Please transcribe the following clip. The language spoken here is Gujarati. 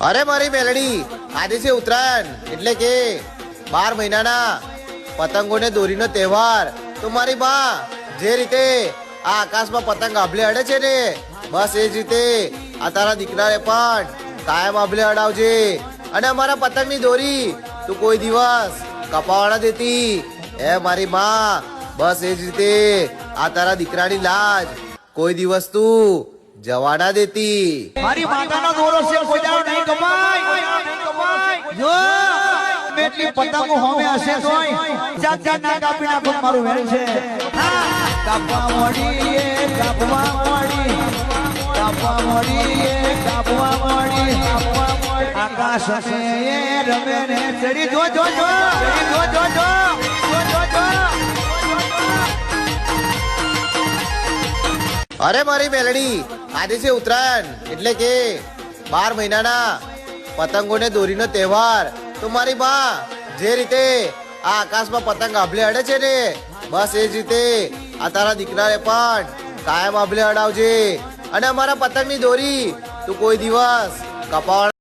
અરે મારી મેલડી, આજે છે ઉત્તરાયણ એટલે કે 12 મહિનાના પતંગોને દોરીનો તહેવાર. તો મારી બા જે રીતે આ આકાશમાં પતંગ આભલે અડે છે ને, બસ એ જ રીતે આ તારા દીકરાને પણ કાયમ આભલે અડાવજે. અને અમારા પતંગની દોરી તું કોઈ દિવસ કપાવાના દેતી. એ મારી માં, બસ એ જ રીતે આ તારા દીકરાની લાજ કોઈ દિવસ તું જવાના દેતી. મારી માતાનો દોરો છે, કોઈ દાડો નહીં કમાય. જો મેટલી પતંગો હોમે હશે તોય જાત જાત ના કાપી નાખો. મારું વેણ છે કાપવા મળી એ કાપવા મળી, કાપવા મળી એ કાપવા મળી. આકાશ છે એ રમે ને ચડી જો જો જો ચડી જો જો જો જો જો. અરે મારી મેલડી, આજે છે ઉત્તરાયણ એટલે કે 12 મહિનાના પતંગોને દોરીનો તહેવાર. તો મારી બા જે રીતે આ આકાશમાં પતંગ આભલે અડે છે ને, બસ એ જ રીતે આ તારા દીકરાને પણ કાયમ આભલે અડાવજે. અને અમારા પતંગની દોરી તું કોઈ દિવસ કપાવાના